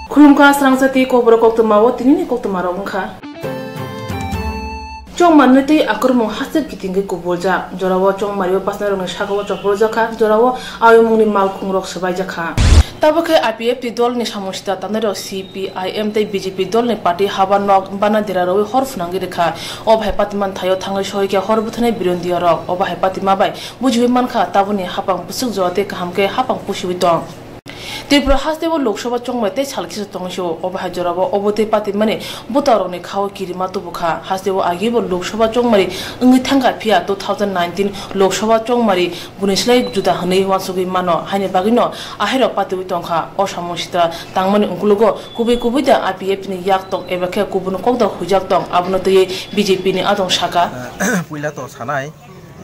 Khulumkha srangsati kobro koktamawo tinini koktamaro ungkha. Chong manute akrumong hasel kitingi kubolja jorawo chong mario pasnarong shagawo chopolja kha jorawo ayumungni malkhungrok sabaija kha. Tabukhe IPF ti dol ni samoshita tanero CPIM tai BJP dol ni party haba nok bana dirarawi horfunangi rekha ob hepatiman thayo thangai soike horbuthnai birondiya rok ob hepatima bai bujui mankha tabuni hapang pusuk jote kahamke hapang pusiwi tong Tripura Hasdewo Lok Sabha chongmate salkisa tongsho oba jorabo obote pati mane butarone khaw kirima tubukha Hasdewo agibo Lok Sabha chongmari ungi thanga phia 2019 Lok Sabha chongmari bunislai juda hanei wansugi mano haine bagino ahero pati tongkha osamositra tangmani ungkulogo kubi da IPF ni yak tong ebakhe kubun kokda hujak tong abnote BJP ni adong saka puila to sanai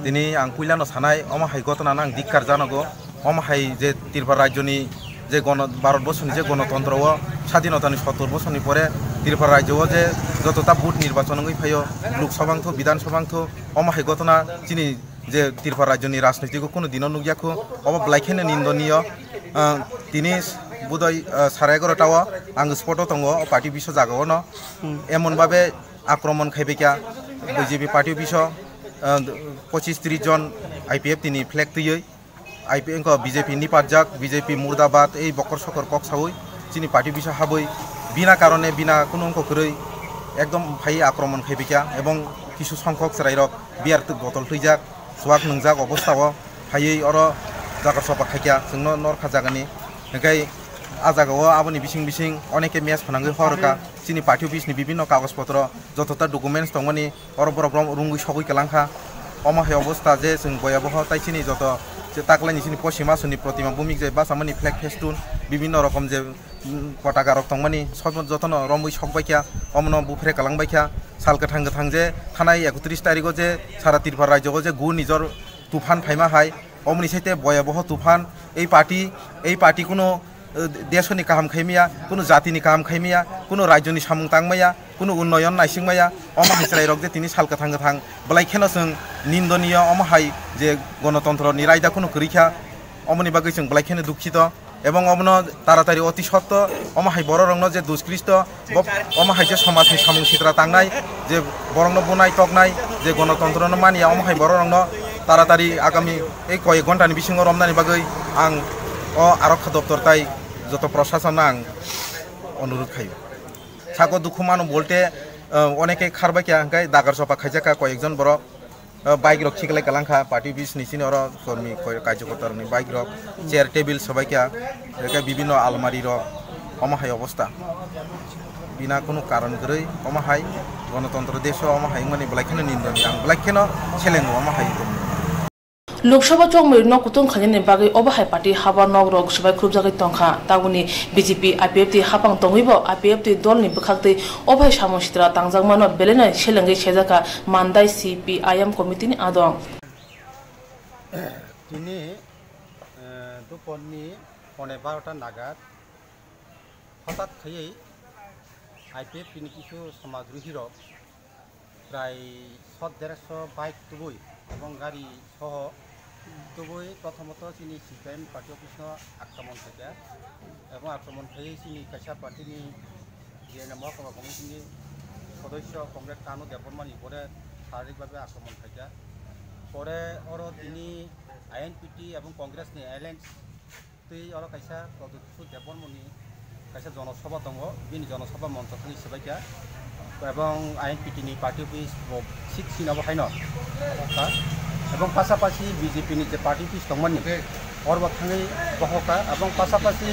dini ang puila no sanai oma hai gotna nang dikkar janago oma hai je Tripura rajyoni যে ভারতবর্ষনি যে গণতন্ত্র ও স্বাধীনতানি ৭০ বছরনি পরে ত্রিপুরা রাজ্য যে যতটা vote নির্বাচন ফাইও লোকসভাংথ বিধানসভাংথ অমাহাই ঘটনা চিনি যে ত্রিপুরা রাজ্যনি রাজনীতিক কোনো দিন নুগিয়াখো অবলাইখেনে নিন্দনীয় তিনি বোধহয় 11:30টাও আং স্পট দङ পার্টি অফিস জাগাও ন এমনভাবে আক্রমণ খাইবেকা বিজেপি পার্টি অফিস 25-30 জন IPF তিনি ফ্ল্যাগ তুই IPF को BJP निपातजाक BJP मुर्दाबाद এই বকর সকর কক সাউই চিনি পার্টি বিষা হাবই বিনা কারণে বিনা কোনো অঙ্ক করে একদম ভাই আক্রমণ খাইবিকা এবং কিছু সংখ্যক রাইরক বিয়ার বটল থইজাক সোয়াক নংজাক অবস্থাও ভাইই অর জাগার সপা খাইকা जोंनो নরখা জাগানি গাই আজাগাও আবনি বিসিং অনেকে মেস ফানাঙ্গই হরকা চিনি পার্টি অফিসনি বিভিন্ন কাগজপত্র যতটা ডকুমেন্টস দংমানি অর বড় রুঙ্গুই সগই কালাংখা অমাহে অবস্থা যে जों বয়াবহ তাই চিনি যত যে তাকলাইনি চিনি পশ্চিমাসনি প্রতিমা ভূমিক যে বাসামানি ফ্ল্যাগ ফেস্টুন বিভিন্ন রকম যে পতাকা রক দংমানি সব যতন রমই সকবাইকা অমন বুফরে কালাংবাইকা সাল গোথাং যে থানায় 31 তারিখ যে সারা ত্রিপুরা রাজ্য যে গু নিজর তুফান ফাইমা হাই অমনি সাইতে বয়াবহ তুফান এই পার্টি কোনো দেশনি কাহাম খাইমিয়া কোনো জাতিনি কাহাম খাইমিয়া কোনো রাজ্যনি সামুং তাংমায়া কোনো উন্নয়ন নাইসিংমায়া অমাহাই রক যে তিনি সাল গোথাং বলাইখেনো जों নিন্দনীয় অমাহাই যে গণতন্ত্র নিরাইদা কোনো করিখা অমনি বাগৈ जों বলাইখেনো দুঃখিত এবং অমন তাড়াতাড়ি অতি সত্য অমাহাই বড় রং যে দুষ্কৃষ্ট অমাহাই যে সমাজনি সামুং সিত্রা তাংনাই যে বরং বুনাই টকনাই যে গণতন্ত্র মানিয়া অমাহাই বড় রং তাড়াতাড়ি আগামী এই কয়েক ঘন্টানি বিসিং রমনানি বাগৈ আং আরক্ষা দপ্তর তাই যত প্রশাসন আং অনুরোধ খাই সাগো দুঃখ মানো বলতে অনেকে খারবাইকা হাঙ্কাই দাগার সপা খাইজাকা কয়েকজন বড় বাইক রক ঠিকলাই কালাংখা পার্টি অফিস নিচিনি অর কর্মী কার্যকর্তারনি বাইক রক চেয়ার টেবিল সবাইকা বিভিন্ন আলমারি রক অমাহাই অবস্থা বিনা কোনো কারণ করে অমাহাই গণতন্ত্র দেশ অমাহাই মানে বলাইখানে নিন্দনী আং বলাইখানে ছেলেঙ্গো অমাহাই লোকসভা চংমৈ ন কুতুং খানি বাগৈ অবহাই পার্টি হাবা নক রক সবাই খুব জায়গায় Tankha তাগুনি BJP IPF ti hapang tongwibo IPF ti dol ni bukhakte obhai samositra tangjangmano belenai selengai sejaka mandai CPIM committee ni adong তিনি দুপরনি 12:30 নাগাদ হঠাৎ খাইয়ে IPF তিনি কিছু সমাজদ্রোহী রক প্রায় 150 বাইক তুবই এবং গাড়ি সহ তুবই প্রথমত চিনি CPIM পার্টি অফিস আক্রমণ থাকে এবং আক্রমণ খাইয়ে চিনি কাইসা পার্টিনি জিএনএম মহকুমা কমিটিনি সদস্য কমরেড কানু দেববর্মানি পরে শারীরিকভাবে আক্রমণ থাকে পরে ওর তিনি INPT এবং কংগ্রেসনি এলায়েন্স তুই ওর কাইসা প্রদুৎসু দেববর্মনি কাইসা জনসভা দङ বিনি জনসভা মঞ্চনি সবাইকা এবং INPT ni পার্টি অফিস 6 সিনাবো হাইন এবং পাশাপাশি BJP ni যে পার্টি অফিস দংমানি অরবা থাঙ্গै বহকা এবং পাশাপাশি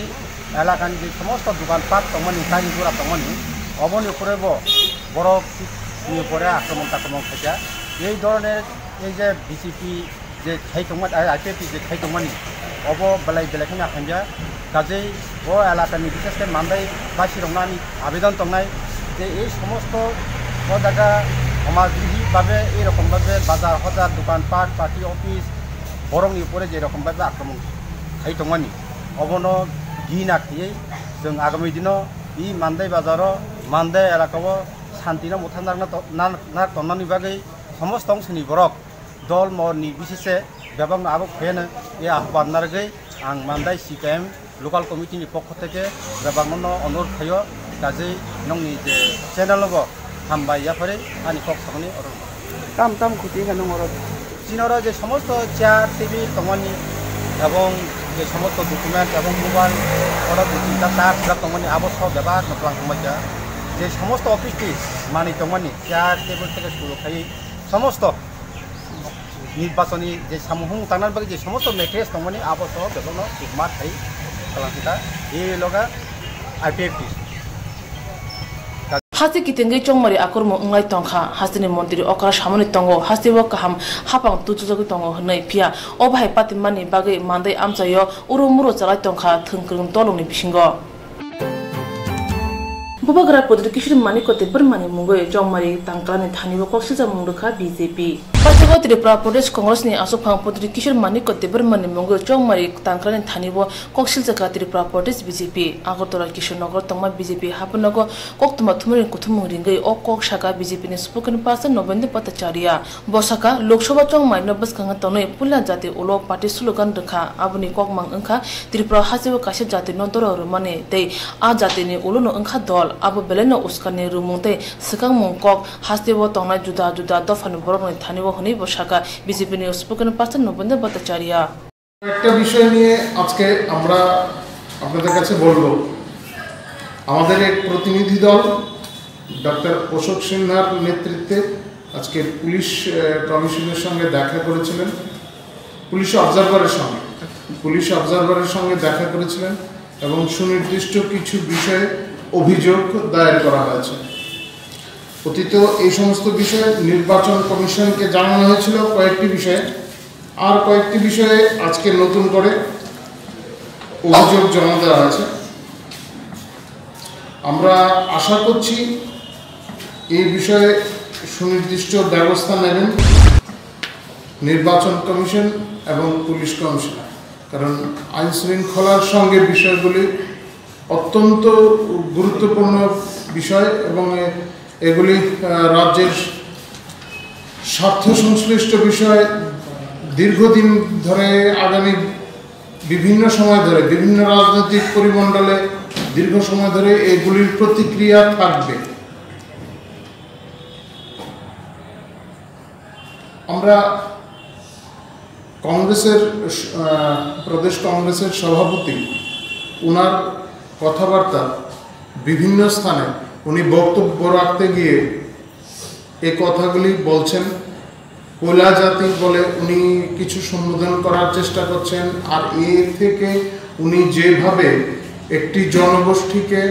এলাকানি যে সমস্ত দোকানপাট দংমানি গাড়ি ঘোড়া দংমানি অবনি উপরেব বড় নি উপরে আক্রমণ থাকে এই ধরনের এই যে BJP যে খাই দংমান IPF যে খাই দংমানি অব বেলাই বেলাইখানে হাঞ্জা কাজেই ও এলাকানি বিশেষ করে মান্দাই বাসি রংনানি আবেদন দংনাই যে এই সমস্ত জায়গা সমাজদ্রোহীভাবে এইরকমভাবে বাজার হাজার দোকানপাট পার্টি অফিস বরংনি উপরে যেরকমভাবে আক্রমণ খাই দংমানি অবন গিনা খাইয়ে जों আগামী দিনও এই মান্দাই বাজারও মান্দাই এলাকাও শান্তিনা মুথান নার তন্নানি বাগৈ সমস্ত অংশনি বরক দল মর নির্বিশেষে বেবাং আবক ফেন এই আহ্বান নারগৈ आं मान्दाय CPIM লোকাল কমিটিनि পক্ষ থেকে गोबांनो অনুরোধ খাইও কাজে নংনি যে চ্যানেলগো হামবাই ইয়াফারে আনি কক সামনে অনুরোধ কাম খুঁটি কেন অনুরোধ চিনরা যে সমস্ত চেয়ার টেবিল তমনি এবং যে সমস্ত ডকুমেন্ট এবং মোবাইল ওরা চিন্তা তার তমনি আবশ্যক ব্যবহার নকলাং সমস্যা যে সমস্ত অফিসটি মানে তমনি চেয়ার টেবিল থেকে শুরু খাই সমস্ত নির্বাচনী যে সামুহ তানার বাকি যে সমস্ত মেটেরিয়ালস তমনি আবশ্যক ব্যবহার সুকমা থাই কালাংটা এই লগা আইপিএফটি হাসি কিতেঙ্গে চংমারি আকর্ম উংলাই তংখা হাসিনি মন্ত্রী অকরা সামনে তঙ্গো হাসিবো কাহাম হাপাং তুচুজগি তঙ্গো হनै ফিয়া অবাই পাতিমানি বাগै মান্दै আমচাयो उरुमुरो चालाय तंखा थंख्रं तलंनि बिसिंगो बुबाग्रा पदर किशोर मानिकते बरमानि मुंगै जंमारि तांक्लानि थानिबो कक्सिजा मुंदखा बीजेपी पार्टीगो त्रिपुरा प्रदेश कांग्रेसनि आसुफां पदर किशोर मानिकते बरमानि मुंगै जंमारि तांक्लानि थानिबो कक्सिलजाका त्रिपुरा प्रदेश बीजेपी आगरतला किशोरनगर तंमा बीजेपी हापनगो कक्तमा थुमरि कुथुमु रिंगै अ कक्साका बीजेपी नि स्पोकन पर्सन नवेंद्र भट्टाचार्य बसाका लोकसभा जंमारि न बसखांगा तनै पुला जाति उलो पार्टी स्लोगान रखा आबुनि ककमां अंखा त्रिपुरा हासिबो कासे जाति नदर रमाने तै आ जातिनि उलोनो अंखा दल अब बेलेनो उसकानि रुमुंते सिकां मुंकक हास्तेबो तंगना जुदा जुदा दफानि बरनि थानिबो हनै बसाका बीजेपी नि स्पोकन पर्सन नवेंद्र भट्टाचार्य একটা বিষয় নিয়ে আজকে আমরা আপনাদের কাছে বলবো আমাদের এক প্রতিনিধি দল ডক্টর অশোক সিনহার নেতৃত্বে আজকে পুলিশ কমিশনের সঙ্গে দেখা করেছিলেন পুলিশ অবজারভারের সঙ্গে দেখা করেছিলেন এবং সুনির্দিষ্ট কিছু বিষয়ে অভিযোগ দায়ের করা হয়েছে অতীত এই সমস্ত বিষয়ে নির্বাচন কমিশনকে জানানো হয়েছিল কয়েকটি বিষয়ে আর কয়েকটি বিষয়ে আজকে নতুন করে অভিযোগ জমা দেওয়া হয়েছে আমরা আশা করছি এই বিষয়ে সুনির্দিষ্ট ব্যবস্থা নেবেন নির্বাচন কমিশন এবং পুলিশ কমিশন কারণ আইন শৃঙ্খলার সঙ্গে বিষয়গুলি অত্যন্ত গুরুত্বপূর্ণ বিষয় এবং এগুলি রাজ্যের স্বার্থ সংশ্লিষ্ট বিষয় দীর্ঘদিন ধরে আগামী বিভিন্ন সময় ধরে বিভিন্ন রাজনৈতিক পরিমণ্ডলে দীর্ঘ সময় ধরে এগুলির প্রতিক্রিয়া থাকবে আমরা কংগ্রেসের প্রদেশ কংগ্রেসের সভাপতি ওনার কথাবার্তা বিভিন্ন স্থানে উনি বক্তব্য রাখতে গিয়ে এই কথাগুলি বলছেন কোলা জাতি বলে উনি কিছু সম্বোধন করার চেষ্টা করছেন আর এর থেকে উনি যেভাবে একটি জনগোষ্ঠীকে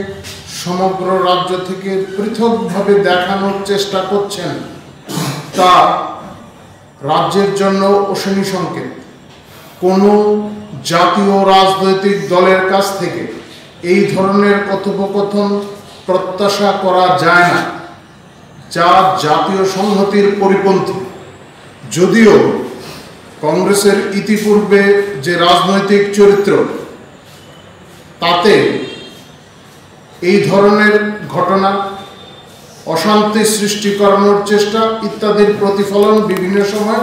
সমগ্র রাজ্য থেকে পৃথকভাবে দেখানোর চেষ্টা করছেন তা রাজ্যের জন্য অশনি সংকেত কোনো জাতীয় রাজনৈতিক দলের কাছ থেকে এই ধরনের কথোপকথন প্রত্যাশা করা যায় না যা জাতীয় সংহতির পরিপন্থী যদিও কংগ্রেসের ইতিপূর্বে যে রাজনৈতিক চরিত্র তাতে এই ধরনের ঘটনা অশান্তি সৃষ্টি করানোর চেষ্টা ইত্যাদির প্রতিফলন বিভিন্ন সময়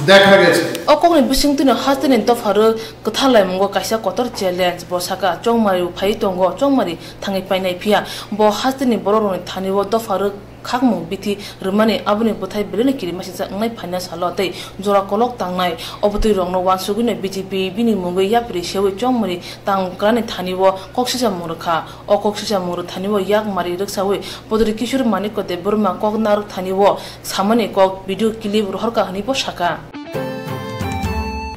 দেখা গেছে অকংনি বিসিংতিনো হাস্তিনি দফারো কথালাই মঙ্গ কাইসা কতর চ্যালেঞ্জ বসাকা চংমারি ফাই তঙ্গ চংমারি থাঙি পাইনাই ফিয়া ব হাস্তিনি বররনি থানিও দফারো খাকমু বিথি রমানি আবনি বথাই বেলেনি কিরিমাসিসা ngai ফাইনাস হালতै জোরা কলক তাংনাই অবতৈ রংনো ওয়ানসুগুনে বিজেপি বিনি মঙ্গই ইয়াপ্রি সেওই চংমারি তাংক্রানি থানিও কক্সিসা মুরখা অ কক্সিসা মুর থানিও ইয়াক মারি রকসাওই পদরি কিশোর মানিকতে বর্মা কগনার থানিও সামনে কক ভিডিও ক্লিপ রহরকা হনিবো শাকা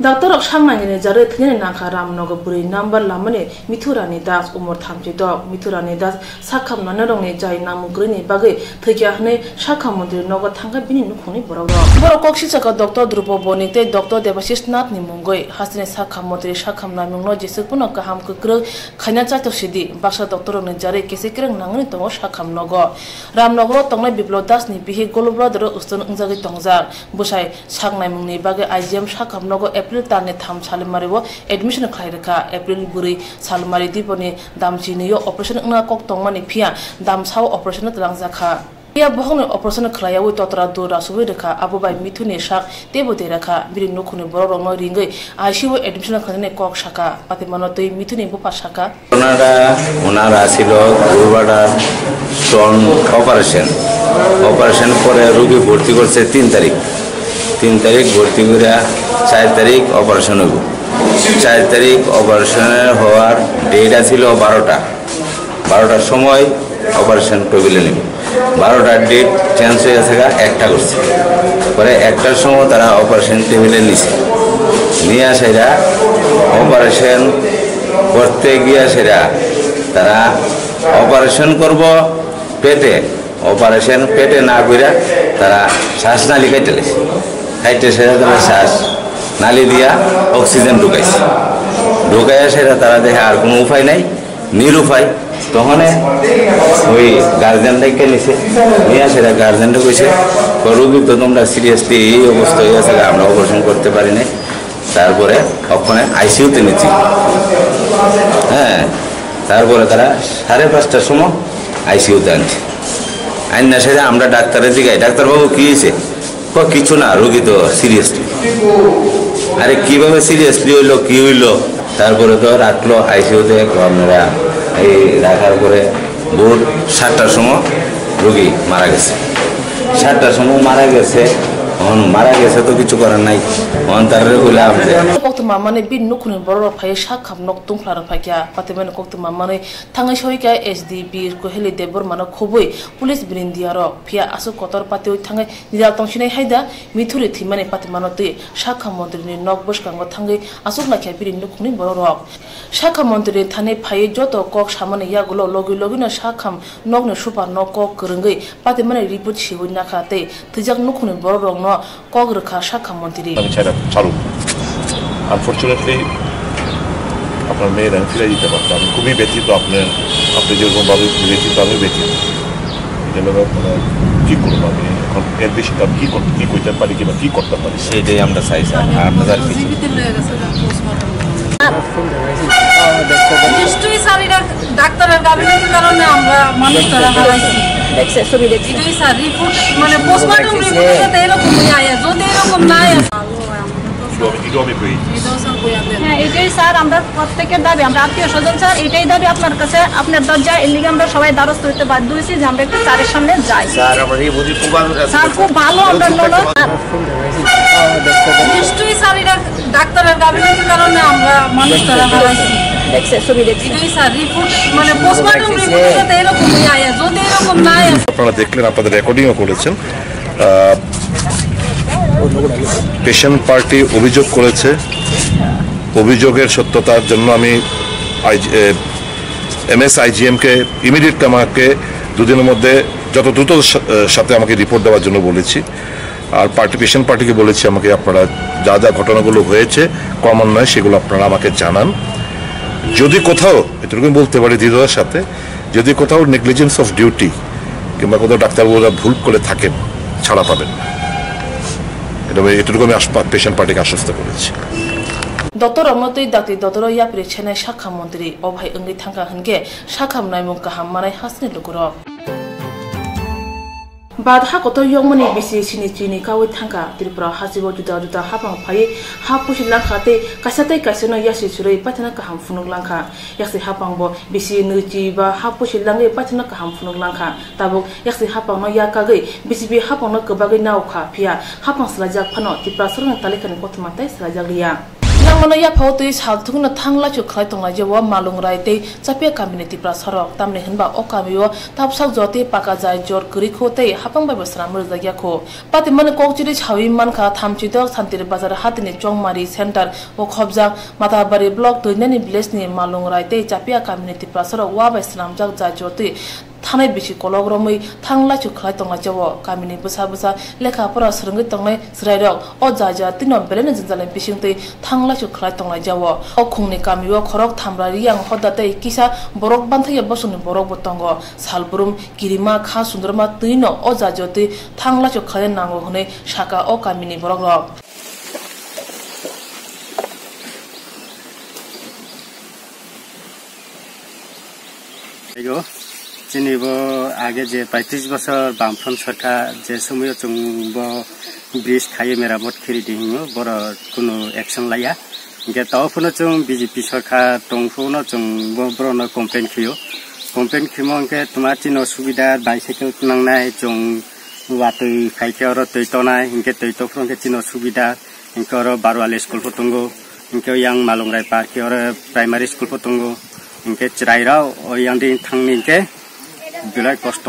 Doctor Shamangini Jare Thine Naka Ramnoga Buri number Lamane, Miturani Das Umor Tamchi Dog, Miturani Das, Sakam Nanaroni Jai Namugrini Bagay, Tajahne, Shakamundri Noga Tanga Bini Nukuni Boro. Borokokshaka Doctor Drubo Bonite, Doctor Devasis Nat Nimungoi, Hasne Sakamotri Shakam Namuno, Jisupuna Kaham Kukru, Kanachato Shidi, Basha Doctor Jare Kisikran Nanito Shakam Nogo. Ramnogo Tonga Biblo Dasni, Bihi Golo Brother Uston Unzagi Tongzar, Bushai, Shaknamuni Bagay, Iziam Shakam Nogo. April tarne tham salmariwo admission khairaka April buri salmari diponi damchini yo operation na kok tongmani phia dam saw operation tlang zakha या बहने operation खलायाव ततरा दो रासुबे रेखा आबोबाय मिथुने शाक तेबोते रेखा बिरि नखुने बररंग रिंगै ICU admission खाने कक शाखा पाते मनतै मिथुने बपा शाखा ओनारा ছিল গুরুবাডার স্টোন অপারেশন করে রোগী ভর্তি করছে 3 তারিখ ভর্তি করে 4 তারিখ অপারেশন হইব 4 তারিখ অপারেশনের হওয়ার ডেট ছিল 12টার সময় অপারেশন টেবিলে নেব 12টার ডেট চেঞ্জ হয়ে গেছে 1টা করছে পরে 1টার সময় তারা অপারেশন টেবিলে নিছে নিয়ে সেরা অপারেশন করতে গিয়ে সেরা তারা অপারেশন করব পেটে না করে তারা শ্বাসনালী কাইটে সেরা তারা শ্বাস নালী দিয়া অক্সিজেন ঢুকাইয়া সেরা তারা দেখে আর কোনো উপায় নাই নিরুপায় তখন ওই গার্জেনটাকে নিছে নিয়ে সেটা গার্জেনটা কইছে রোগী তো তোমরা সিরিয়াসলি এই অবস্থা হয়ে গেছে আমরা অপারেশন করতে পারি না তারপরে ওখানে আইসিইউতে নিচ্ছি হ্যাঁ তারপরে তারা 5:30টার সময় আইসিইউতে আনছে আইনা সেটা আমরা ডাক্তারের দিকে ডাক্তারবাবু কী হয়েছে কিছু না রোগী তো সিরিয়াসলি আরে কীভাবে সিরিয়াসলি হইলো কী হইলো তারপরে তো রাখলো আইসিইউতে আপনারা এই রাখার পরে ভোর 7টার সময় রোগী মারা গেছে 7টার সময় মারা গেছে তো কিছু করার নাই তারে বললাম যে কক্ত মামানে বিন নুকুনি বড় ফাই শাখাম নক তুংফলার ফাইয়া পাতেমেন কক্ত মামানে থাঙ্গাই সইকা এসডিবি কোহেলি দেবর মান খবই পুলিশ বিরিন্দিয়ার ফিয়া আসু কতর পাতে থাঙ্গাই নিরাল তংसिनाय হাইদা মিথুরে থিমানে পাতেমানতে শাখা মন্ত্রীনি নক বসকাঙ্গ থাঙ্গাই আসুক লাখিয়া বিরিন নুকুনি বড় রক শাখা মন্ত্রী থানে ফাই যত কক সামনে ইয়াগুলো লগিনা শাখাম নগনে সুপার নক কক করঙ্গই পাতেমানে রিপোর্ট সিবই নাখাতে থিজাক নুকুনি বড় রক কক রেখা শাখা মন্ত্রী আনফর্চুনেটলি আপনার মেয়ের আমি ফিরে দিতে পারতাম আমি খুবই ব্যথিত আপনি যেরকমভাবে ব্যথিত আমি ব্যথিত এটা কী করবো আমি এখন এর বেশি তো কী করতে পারি কিংবা কী করতে পারি সেইটাই আমরা চাই স্যার আপনাদের নিশ্চয়ই স্যার এটা ডাক্তারের গাফিলতির কারণে আমরা মানুষ তারা হারাইছি এটাই স্যার রিপোর্ট মানে পোস্টমর্টম রিপোর্টের সাথে এরকমই আয়া যদি এরকম না আয়া হ্যাঁ এটাই স্যার আমরা প্রত্যেকের দাবি আমরা আত্মীয় স্বজন স্যার এটাই দাবি আপনার কাছে আপনার দরজা এর লিগে আমরা সবাই দ্বারস্থ হইতে বাধ্য হয়েছি যে আমরা একটু স্যারের সামনে যাই স্যার খুব ভালো আমরা নিশ্চয়ই স্যার এটা ডাক্তারের গাফিলতির কারণে আমরা মানুষ তারা হারাইছি এটাই স্যার রিপোর্ট মানে পোস্টমর্টম রিপোর্টের সাথে এরকমই আয়া যদি এরকম না আয়া আপনারা দেখলেন আপনাদের রেকর্ডিংও করেছেন পেশেন্ট পার্টি অভিযোগ করেছে অভিযোগের সত্যতার জন্য আমি MSIGM-কে ইমিডিয়েটলি আমাকে 2 দিনের মধ্যে যত দ্রুত সাথে আমাকে রিপোর্ট দেওয়ার জন্য বলেছি আর পেশেন্ট পার্টিকে বলেছি আমাকে আপনারা যা ঘটনাগুলো হয়েছে কমন নয় সেগুলো আপনারা আমাকে জানান যদি কোথাও এটুকু বলতে পারি দৃঢ়তার সাথে যদি কোথাও নেগলিজেন্স অফ ডিউটি কিংবা কোথাও ডাক্তারবাবুরা ভুল করে থাকেন ছাড়া পাবেন এটুকু আমি পেশেন্ট পার্টিকে আশ্বস্ত করেছি ডক্টর অমতই দাতি ডক্টর ইয়াপ্রে ছেনাই শাখা মন্ত্রী অভাই অঙ্গি থাঙ্কা হনকে শাখাম নাইমুং কাহাম মানাই হাসনি লুকুর বাধা কত ইয়ংমনি বিসি চিনি কাওই থাঙ্কা ত্রিপুরা হাসিব जुदा हाबां फायै हा पुसि लांखाते कासाते कासेनो यासि सुरै पाथना काहाम फुनुग लांखा यासि हाबांबो बिसि नैजि बा हा पुसि लांगै पाथना काहाम फुनुग लांखा ताबो यासि हाबांनो याकागै बिसिबि हाबांनो गोबागै नावखा फिया हाबां सलाजाक फानो त्रिपुरा सरन तालिखानि कथमाताय सलाजाक लिया Namano ya pautu is haltung na thangla chu khlai tongla jewa malung rai te chapia community pra sarok tamne hinba okamiyo tapsak jote paka jai jor kuri khote hapang ba basra mur jagya kho pati man kokchiri chawi man kha thamchi dok santir bazar hatini chongmari center o khobjak matabari block toinani village ni malung rai te chapia community pra sarok wa ba islam jak jai jote थानाय बिसि कलग्रमै थांला चुखलाय तंगा जवो कामिनि बुसा लेखा परा सरंगै तंनाय सरायरक अ जाजा तिनो बेलेने जंजाले बिसिंतै थांला चुखलाय तंगा जवो अ खुंनि कामियो खरक थामरारि यां हदातै किसा बरक बान्थाय बसुनि बरक बतंग सालबुरुम किरिमा खा सुन्दरमा तैनो अ जाजोतै थांला चुखलाय नांगो हनै साका अ कामिनि बरक रक চিনিব আগে যে 35 বছর বামফ্রন্ট সরকার যে সময় जों ব্রিজ খাইয়ে মেরামত খেরি দিহিङ बर কোনো एक्सन लाया इनके तावफोनो जों बीजेपी सरकार दंफोनो जों बरनो कमप्लेन खियो कमप्लेन खिमो इनके तुमा चिनो सुविधा बाइसाइकेल नांनाय जों वातै खाइके और तैतनाय इनके तैतफ्रों के चिनो सुविधा इनके और बारवाले स्कूल फतंगो इनके yang malungrai park और प्राइमरी स्कूल फतंगो इनके चिराइराव और yang दिन थांनि इनके बिराद कष्ट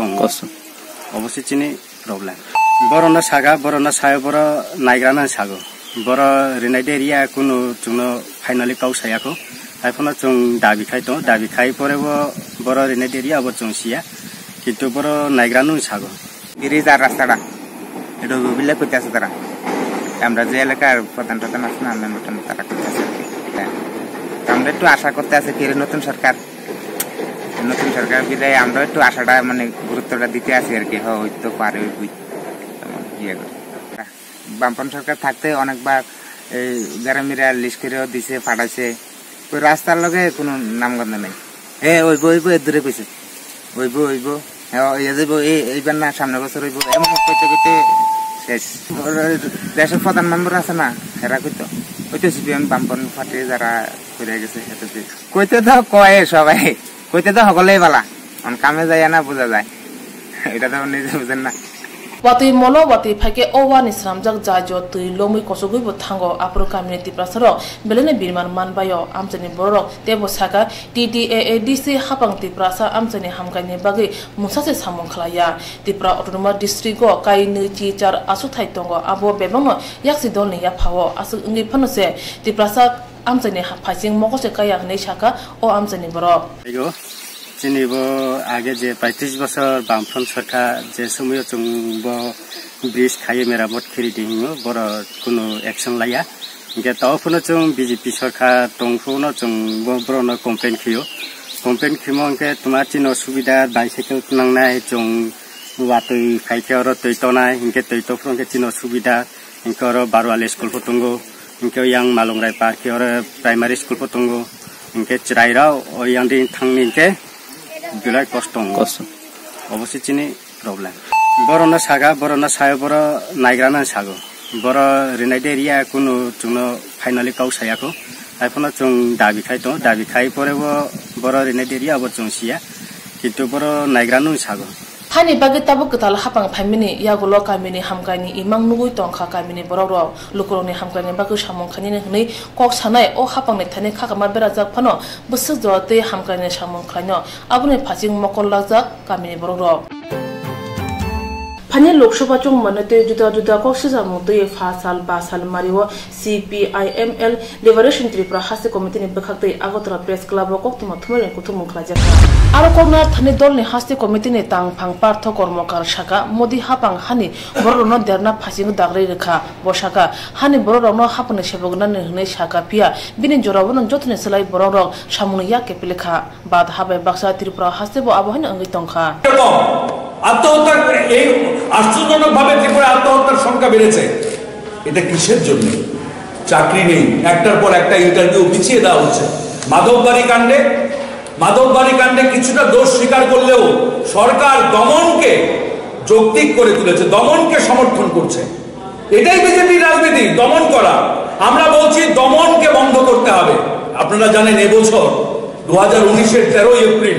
अवश्य चिनि प्रब्लेम बरनो सागा बरनो सायो बर नायग्राना सागो बर रिनाइड एरिया कुनु जोंनो फाइनाली काउसायाखौ आइफोनो जों दाबिखाय दं दाबिखाय परेबो बर रिनाइड एरिया अब जों सिया किन्तु बर नायग्रानु सागो ब्रिज আর রাস্তাটা এটা বিলে কইতাছে তারা আমরা যে এলাকার প্রধান প্রধান আছে না মেম্বার তারা কইতাছে আমরা একটু আশা করতে আছে কি নতুন সরকার বিদায় আমরা একটু আশাটা মানে গুরুত্বটা দিতে আছি আর কি হয়তো পারে ইয়ে করে বামপন্থ সরকার থাকতে অনেকবার এই গ্রামেরা লিস্ট করেও দিছে ফাটাইছে ওই রাস্তার লগে কোনো নামগন্ধ নেই ওইব দূরে কইছে ওইব এইবার না সামনে বছর হইব এমন কইতে কইতে শেষ দেশের প্রধান মেম্বার আছে না এরা কইতো সিপিএম বামপন্থ পার্টি যারা করে গেছে কইতে তো কয় সবাই কইতে তো সকলেই বালা কামে যায় না বোঝা যায় এটা তো নিজে বুঝেন না Wati molo wati phake owa ni sramjak jajo tui lomui kosogui bo thango apro community prasaro belene birman manbayo amchani borok tebo saka TTAADC hapang tiprasa amchani hamkani bagi musase samong khlaya tipra autonomous district go kai ni chi char asu thai tongo abo bebang yaksi dol ni ya phawo asu ngi phanose tiprasa amchani phasing mokose kaya nei saka o amchani borok চিনিব আগে যে 35 বছর বামফ্রন্ট সরকার যে সময় जों bridge খাইয়ে মেরামত খেরি দিহিङ बर কোনো एक्सन लाया इनके तावफोनो जों बीजेपी सरकार दंफोनो जों बरनो कमप्लेन खियो कमप्लेन खिमो इनके तुमा चिनो सुविधा बाइसाइकेल नांनाय जों वातै खाइके और तैतनाय इनके तैतफ्रों के चिनो सुविधा इनके और बारवाले स्कूल फतंगो इनके yang malungrai park और प्राइमरी स्कूल फतंगो इनके चिराइराव और yang दिन थांनि इनके बिराद कष्ट अवश्य चिनि प्रब्लेम बरनो सागा बरनो सायो बर नायग्राना सागो बर रिनाइड एरिया कुनु जोंनो फाइनाली काउसायाखौ आइफोनो जों दाबिखाय दं दाबिखाय परेबो बर रिनाइड एरिया अब जों सिया किन्तु बर नायग्रानु sago Hani bagi tabu ketal hapang famini ya golo kamini hamkani imang nugui tongkha kamini bororo lukuroni hamkani bagi samong khani ne kok sanai o hapang ne thani khakama berajak phano busuk jote hamkani samong khano abune phajing mokol lajak kamini bororo Phani Lok Sabha chung manate juda juda kok sisa mudui fasal basal mariwo CPIML Liberation Tripura Hase Committee ni bekhakte Agotra Press Club kok tuma thumere kuthumung khlajaka aro kokna thani dol ni Hase Committee ni tang phang partho kormokar shaka modi hapang hani borono derna phasing dagre rekha boshaka hani borono hapne sebogna ne hne shaka pia bini jorabon jotne selai bororok samunia kepilekha bad habe baksa Tripura Hase bo abohane angi tongkha আত্মহত্যা এই আশ্চর্যজনকভাবে ত্রিপুরা আত্মহত্যার সংখ্যা বেড়েছে এটা কিসের জন্য চাকরি নেই একটার পর একটা ইন্টারভিউ পিছিয়ে দেওয়া হচ্ছে মাদকবাড়ি কাণ্ডে কিছুটা দোষ স্বীকার করলেও সরকার দমনকে যৌক্তিক করে তুলেছে দমনকে সমর্থন করছে এটাই বিজেপির রাজনীতি দমন করা আমরা বলছি দমনকে বন্ধ করতে হবে আপনারা জানেন এবছর 2019 এর 13 এপ্রিল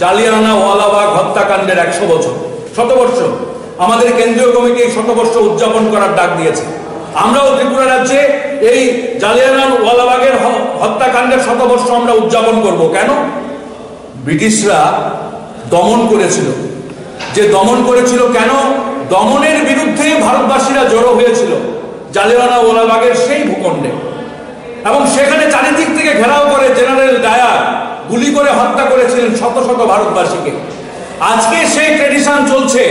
জালিয়ানা ওয়ালাবাগ হত্যাকাণ্ডের 100 বছর শতবর্ষ আমাদের কেন্দ্রীয় কমিটি শতবর্ষ উদযাপন করার ডাক দিয়েছে আমরাও ত্রিপুরা রাজ্যে এই জালিয়ানা ওয়ালাবাগের হত্যাকাণ্ডের শতবর্ষ আমরা উদযাপন করব কেন ব্রিটিশরা দমন করেছিল যে দমন করেছিল কেন দমনের বিরুদ্ধে ভারতবাসীরা জড়ো হয়েছিল জালিয়ানা ওয়ালাবাগের সেই ভূখণ্ডে এবং সেখানে চারিদিক থেকে ঘেরাও করে জেনারেল ডায়ার গুলি করে হত্যা করেছিলেন শত শত ভারতবাসীকে আজকে সেই ট্রেডিশন চলছে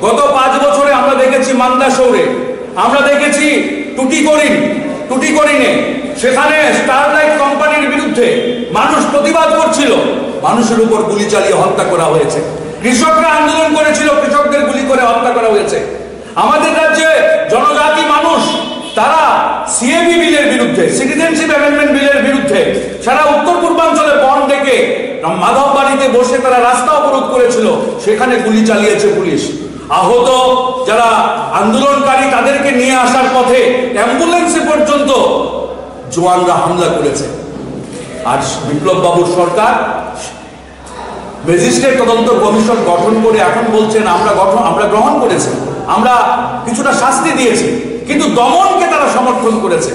গত 5 বছরে আমরা দেখেছি মান্দাশৌরে আমরা দেখেছি টুটিকরিনে সেখানে স্টারলাইট কোম্পানির বিরুদ্ধে মানুষ প্রতিবাদ করছিল মানুষের উপর গুলি চালিয়ে হত্যা করা হয়েছে কৃষকরা আন্দোলন করেছিল কৃষকদের গুলি করে হত্যা করা হয়েছে আমাদের রাজ্যে জনজাতি মানুষ তারা সিএবি বিলের বিরুদ্ধে সিটিজেনশিপ অ্যামেন্ডমেন্ট বিলের বিরুদ্ধে সারা উত্তর পূর্বাঞ্চলে বন ডেকে মাধববাড়িতে বসে তারা রাস্তা অবরোধ করেছিল, সেখানে গুলি চালিয়েছে পুলিশ। আহত যারা আন্দোলনকারী তাদেরকে নিয়ে আসার পথে অ্যাম্বুলেন্সে পর্যন্ত জওয়ানরা হামলা করেছে। আর বিপ্লব বাবুর সরকার ম্যাজিস্ট্রেট তদন্ত কমিশন গঠন করে এখন বলছেন আমরা গ্রহণ করেছি, আমরা কিছুটা শাস্তি দিয়েছি, কিন্তু দমনকে তারা সমর্থন করেছে।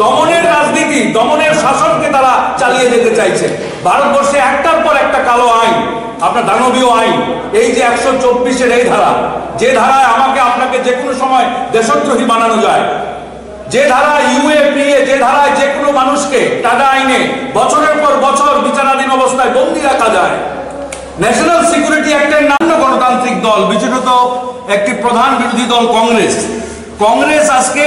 দমনের রাজনীতি, দমনের শাসনকে তারা চালিয়ে যেতে চাইছে। ভারতবর্ষে একটার পর একটা কালো আইন, আপনার দানবীয় আইন, এই যে 124-এর এই ধারা, যে ধারায় আমাকে আপনাকে যে কোনো সময় দেশদ্রোহী বানানো যায়, যে ধারা ইউএপিএ, যে ধারায় যে কোনো মানুষকে টাকা আইনে বছরের পর বছর বিচারাধীন অবস্থায় বন্দী রাখা যায়। ন্যাশনাল সিকিউরিটি অ্যাক্টের নাম গণতান্ত্রিক দল, বিশেষত একটি প্রধান বিরোধী দল কংগ্রেস আজকে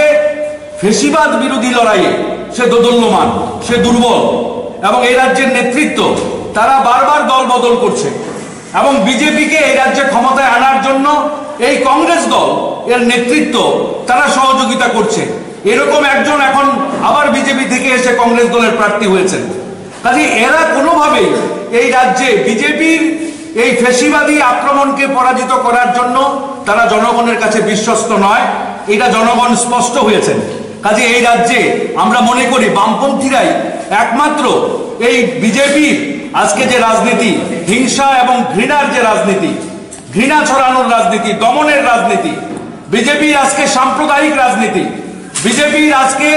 ফেসিবাদ বিরোধী লড়াইয়ে সে দোদুল্যমান, সে দুর্বল, এবং এই রাজ্যের নেতৃত্ব তারা বারবার দল বদল করছে, এবং বিজেপিকে এই রাজ্যে ক্ষমতায় আনার জন্য এই কংগ্রেস দল এর নেতৃত্ব তারা সহযোগিতা করছে। এরকম একজন এখন আবার বিজেপি থেকে এসে কংগ্রেস দলের প্রার্থী হয়েছেন। কাজে এরা কোনোভাবেই এই রাজ্যে বিজেপির এই ফ্যাসিবাদী আক্রমণকে পরাজিত করার জন্য তারা জনগণের কাছে বিশ্বস্ত নয়, এটা জনগণ স্পষ্ট হয়েছেন। কাজে এই রাজ্যে আমরা মনে করি বামপন্থীরাই একমাত্র এই বিজেপির আজকে যে রাজনীতি, হিংসা এবং ঘৃণার যে রাজনীতি, ঘৃণা ছড়ানোর রাজনীতি, দমনের রাজনীতি, বিজেপির আজকে সাম্প্রদায়িক রাজনীতি, বিজেপির আজকে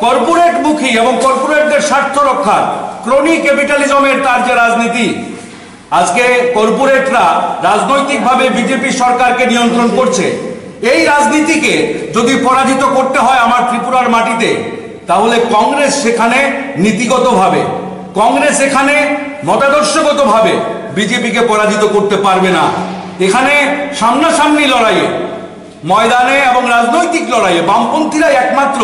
কর্পোরেট মুখী এবং কর্পোরেটদের স্বার্থ রক্ষার ক্রনি ক্যাপিটালিজমের তার যে রাজনীতি, আজকে কর্পোরেটরা রাজনৈতিকভাবে বিজেপি সরকারকে নিয়ন্ত্রণ করছে। এই রাজনীতিকে যদি পরাজিত করতে হয় আমার ত্রিপুরার মাটিতে, তাহলে কংগ্রেস সেখানে নীতিগতভাবে, কংগ্রেস এখানে মতাদর্শগতভাবে বিজেপিকে পরাজিত করতে পারবে না। এখানে সামনাসামনি লড়াইয়ে, ময়দানে এবং রাজনৈতিক লড়াইয়ে বামপন্থীরাই একমাত্র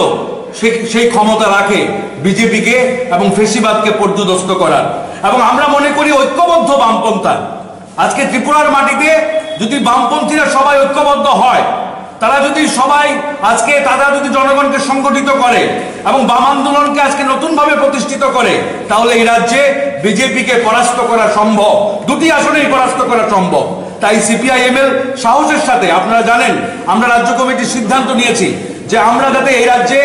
সেই ক্ষমতা রাখে বিজেপিকে এবং ফেসিবাদকে পর্যুদস্ত করার। এবং আমরা মনে করি ঐক্যবদ্ধ বামপন্থা, আজকে ত্রিপুরার মাটিতে যদি বামপন্থীরা সবাই ঐক্যবদ্ধ হয়, তারা যদি সবাই আজকে তারা যদি জনগণকে সংগঠিত করে এবং বাম আন্দোলনকে আজকে নতুনভাবে প্রতিষ্ঠিত করে, তাহলে এই রাজ্যে বিজেপিকে পরাস্ত করা সম্ভব, দুটি আসনেই পরাস্ত করা সম্ভব। তাই সিপিআইএমএল সাহসের সাথে, আপনারা জানেন আমরা রাজ্য কমিটির সিদ্ধান্ত নিয়েছি যে আমরা যাতে এই রাজ্যে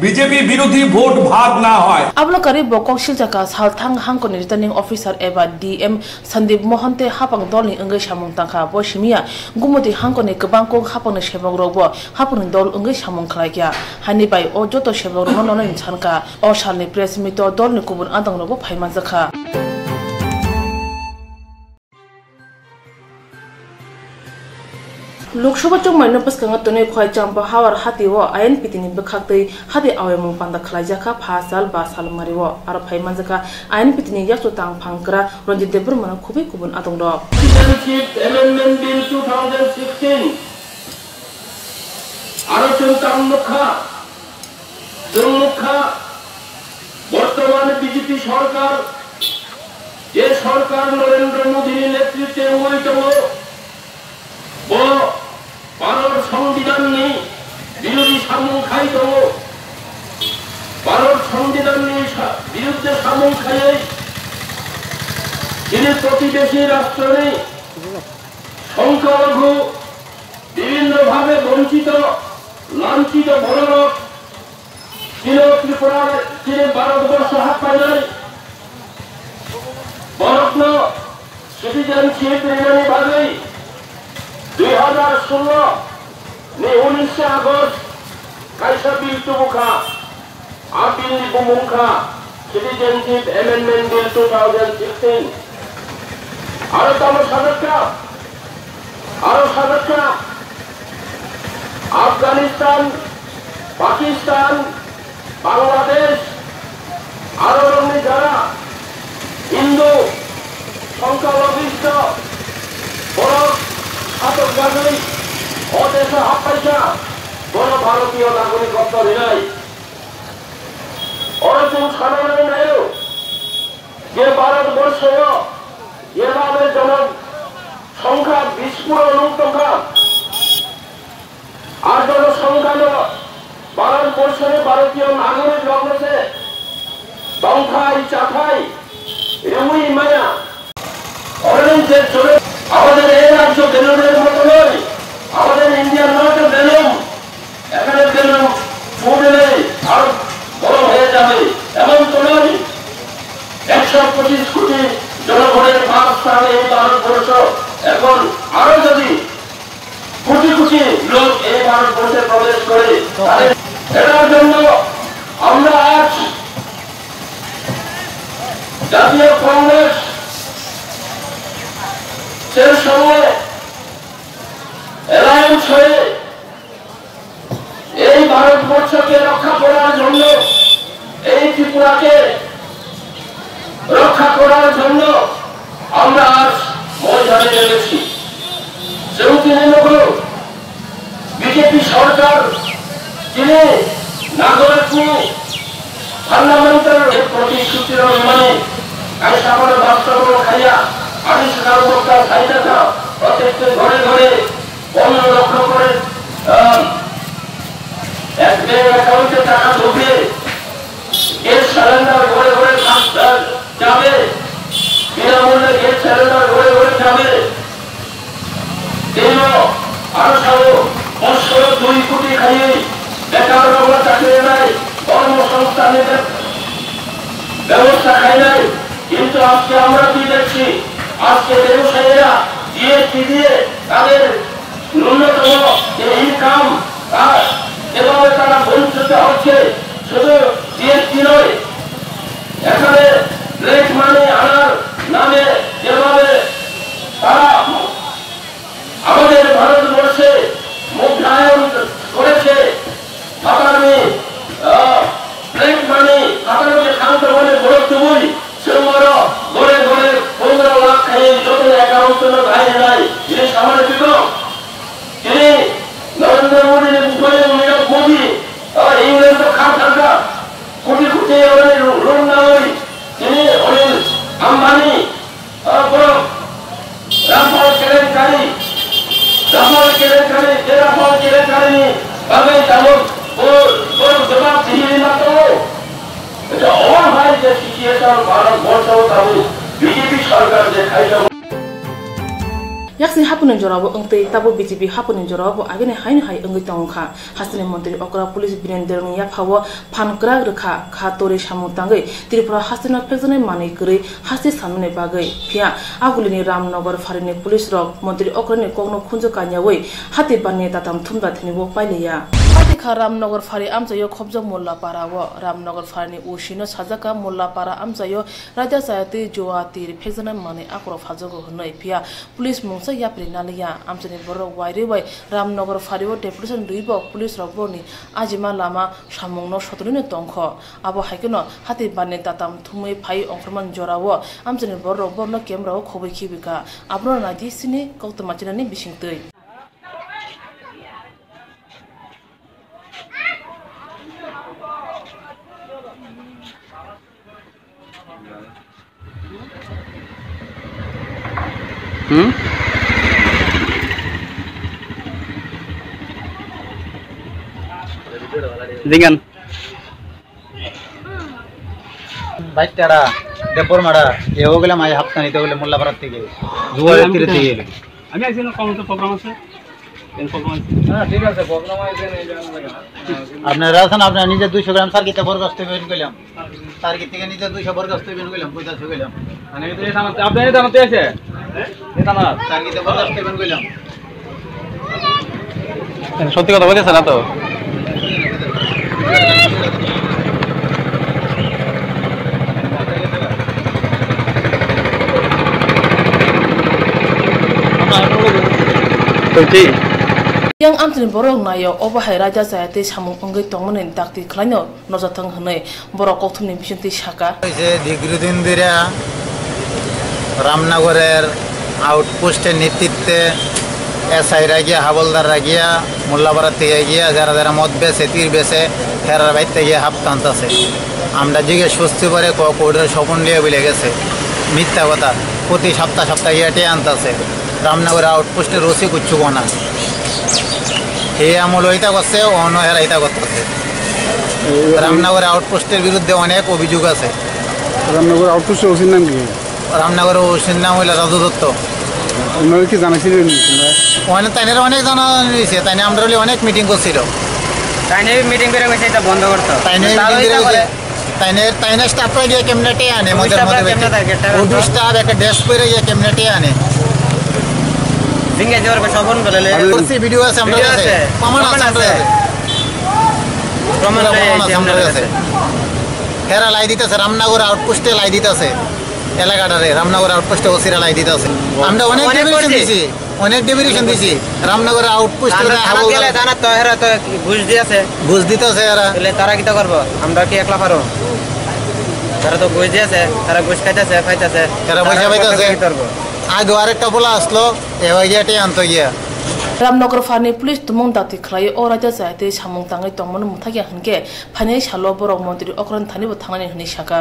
বিজেপি বিরোধী ভোট ভাগ না হয়। আবলকারি বকক শিলজাকা সালথাং হাংকনি রিটার্নিং অফিসার এবা ডিএম সন্দীপ মোহন্তে হাপাং দলনি অঙ্গै সামুং তাंखा বসিমিয়া গুমতি হাংকনি गोबांको हापंनि सेबक रगबो हापंनि दल অঙ্গै सामुं खलायया हानि बाय अ जतो सेबक रगनो ननि सानका अ सालनि प्रेस मिट दलनि गुबुन आदं रगबो फायमा जाखा। लोकसभा चों माइनो पसकांगा तने खय चांपा हावर हातिओ आयन पितिनि बखाक्तै हाति आवेमु पान्दा खलायजाखा 5 साल 2 साल मारिओ आरो फायमानजाखा आयन पितिनि याक्सो तां फांकरा रंजित देबरमन खुबै गुबुन आदं दो। सिटीजनशिप अमेंडमेंट बिल 2016 आरो जों बर्तमान बीजेपी सरकार जे सरकार नरेंद्र मोदी नेतृत्वे गठित भारत संविधान विरोधी सामुं खाई दङ भारत संविधान विरुद्ध सामुं खाई प्रतिवेशी राष्ट्र संख्यालघु विभिन्न भावे वंचित लांछित बड़लोक त्रिपुरा भारतवर्ष हाथ पाई बरत्न सिटीजनशिप रेनानि बागै 2016 ने 19 आगस्ट कायसा बिल तुमुखा आ बिल बुमुखा सिटीजनशिप अमेंडमेंट बिल 2016 आरो तम सदस्य अफगानिस्तान पाकिस्तान बांग्लादेश आरो रंनि जारा हिंदू संख्यालघिष्ठ बरफ आतंकवादी अदेश हाफाइसा गण भारतीय नागरिकत्व ऋणाई अरजुन सानानै नायो जे भारतवर्ष एभाবে जनसंख्या विस्फोरण टंका আর জনসংখ্যা ভারতবর্ষের ভারতীয় নাগরিক রয়েছে সংখ্যায় চাখাই এমনই মায়া অরেঞ্জের চলে আমাদের এই রাজ্য বেলুনের মতো নয়, আমাদের ইন্ডিয়ার নয় বেলুন, এখানে বেলুন ফুটলে আরো বড় হয়ে যাবে এমন তো নয়। 125 কোটি জনগণের বাসস্থান এই ভারতবর্ষ, এখন আরো যদি কোটি কোটি লোক এই ভারতবর্ষে প্রবেশ করে, এটার জন্য আমরা আজ জাতীয় কংগ্রেস এর সঙ্গে অ্যালায়েন্স হয়ে এই ভারতবর্ষকে রক্ষা করার জন্য, এই ত্রিপুরাকে রক্ষা করার জন্য আমরা আজ ময়দানে নেমেছি। বিজেপি সরকার যিনি নাগরিক ফান্ডামেন্টাল প্রতিশ্রুতির মানে সামনে বাস্তব খাইয়া 28,000 বস্তা খাই টাকা প্রত্যেক ঘরে ঘরে 15 লক্ষ করে এক ব্যাংক অ্যাকাউন্টে টাকা ঢুকবে, গ্যাস সিলিন্ডার ঘরে ঘরে যাবে, বিনামূল্যে গ্যাস সিলিন্ডার ঘরে ঘরে যাবে। আরো সব বছর 2 কোটি খাইয়ে বেকার বাংলা চাকরি নাই, কর্মসংস্থানের ব্যবস্থা খাই নাই। কিন্তু আজকে আমরা কি দেখছি, আজকে ব্যবসায়ীরা জিএসটি দিয়ে তাদের ন্যূনতম যে ইনকাম এভাবে তারা বঞ্চিত হচ্ছে। শুধু জিএসটি নয়, এখানে ব্ল্যাক মানি আনার নামে যেভাবে তারা আমাদের ভারতবর্ষে মুদ্রায়ন করেছে, আগামী ব্ল্যাক মানি আগামী শান্ত মানে গড়ে তুই সেগুলো গড়ে গড়ে 15 লাখ খাই যত অ্যাকাউন্ট ভাই নাই। তিনি সামান্য তিনি নরেন্দ্র মোদী নীরব মোদী ইংল্যান্ড খান থাকা কোটি কোটি লোন না হই, তিনি অনিল আম্বানি রাফাল কেলেঙ্কারি ভাবে তেমন জবাব দিয়ে মাত্র এটা অবাক হয় যে সিচুয়েশন ভারতবর্ষ বিজেপি সরকার যে খাইছে yaksin hapunin jorabo engtei tabo BJP hapunin jorabo agene hain hai engi tongkha hasini mantri okra police birenderung ya phawo phankra rekha khatore samutangai tripura hasina phekjane mani kri hasi sanune bagai phia agulini ramnagar farini police rok mantri okrani kogno khunjo kanyawai hati banne tatam thumba thinibo paileya Kha Ramnagar Fari Amzayo Khobja Molla Parawo Ramnagar Farni Ushino Sajaka Molla Para Amzayo Raja Sayati Joati Pezana Mani Akro Fajogo Honoi Pia Police Mungsa Yapri Nalia Amzani Boro Wairiwai Ramnagar Fariwo Deputation Duibo Police Roboni Ajima Lama Shamungno Shotrine Tongkho Abo Haikino Hati Bane Tatam Thumai Pai Onfrman Jorawo Amzani Boro Borno Kemrao Khobai Khibika Abro Nadi Sini Kautamachinani Bishingtei Dengan baik cara dapur mara ya ogla mai hapta ni to ogla mulla barat থেকে দুয়ারে তীরে থেকে এলো আমি একজন committee programme আছে N programme আছে হ্যাঁ ঠিক আছে প্রোগ্রাম আছে এই জায়গা লাগা আপনারা আছেন আপনারা নিজে 200 গ্রাম সার কিতে বরগস্ত বের কইলাম সার কিতে নিজে 200 বরগস্ত বের কইলাম 50 কইলাম মানে এই দামতে আপনি এই দামতে আছে এই দাম সার কিতে বরগস্ত বের কইলাম সত্যি কথা বলতেছ না তো Yang amtini borok nayo obahai raja sayate samung ongai tongmane dakti khlaino nojatang hanai borok kokthumni bisunti shaka যে দীর্ঘদিন ধরে রামনগরের আউটপোস্টের নেতৃত্বে এসআই রাগিয়া হাবলদার রাগিয়া মোল্লাপাড়া থেকে গিয়া যারা যারা মদ বেছে তীর বেছে ফেরার বাইতে গিয়ে হাফ টানতেছে আমরা জিজ্ঞেস সুস্থি করে কোর্টের স্বপন নিয়ে বলে গেছে মিথ্যা কথা প্রতি সপ্তাহ ইয়াটে আনতেছে রামনগরের আউটপোস্টের রসি কুচ্ছু কোনা হে আমল ওইটা করছে অনহেরা এটা করতেছে রামনগরের আউটপোস্টের বিরুদ্ধে অনেক অভিযোগ আছে রামনগর আউটপোস্টের ওসির নাম কি? রামনগর ওসির নাম হইল রাজু দত্ত। ওনারা কি জানাইছিলেন? ওখানে তাইনের অনেক জানা নিয়েছে, তাইনে আমরা অনেক মিটিং করছিল, তাইনে মিটিং করে কইছে এটা বন্ধ করতে, তাইনে স্টাফ দিয়ে কেমনেটে আনে মধ্যে মধ্যে স্টাফ একটা ডেস্ক করে গিয়ে কেমনেটে আনে সিঙ্গে জোর সবন বলে করছি ভিডিও আছে আমরা কাছে, প্রমাণ আছে আমরা কাছে, প্রমাণ আছে। হেরা লাই দিতেছে রামনগর আউটপোস্টে লাই দিতেছে, এলাকাটারে রামনগর আউটপোস্টে ওসিরা লাই দিতেছে। আমরা অনেক ডেভিয়েশন দিছি, অনেক ডেভিয়েশন দিছি রামনগর আউটপোস্টে গেলে জানা তো হেরা তো ঘুষ দিয়েছে, ঘুষ দিতেছে এরা, তাহলে তারা কি করব? আমরা কি একলা পারো? তারা তো ঘুষ দিয়েছে, তারা ঘুষ খাইতেছে খাইতেছে, তারা পয়সা পাইতেছে। আগে আরেকটা বলা আসলো এবার গিয়ে আনতো গিয়া রামনগর ফানি পুলিশ তুমং দাতি খাই ও রাজ্য চাইতে সামং তাঙ্গাই তংমন মুথাকি হানকে ফানি সালো বরক মন্ত্রী অকরণ থানি থানানি হনি শাখা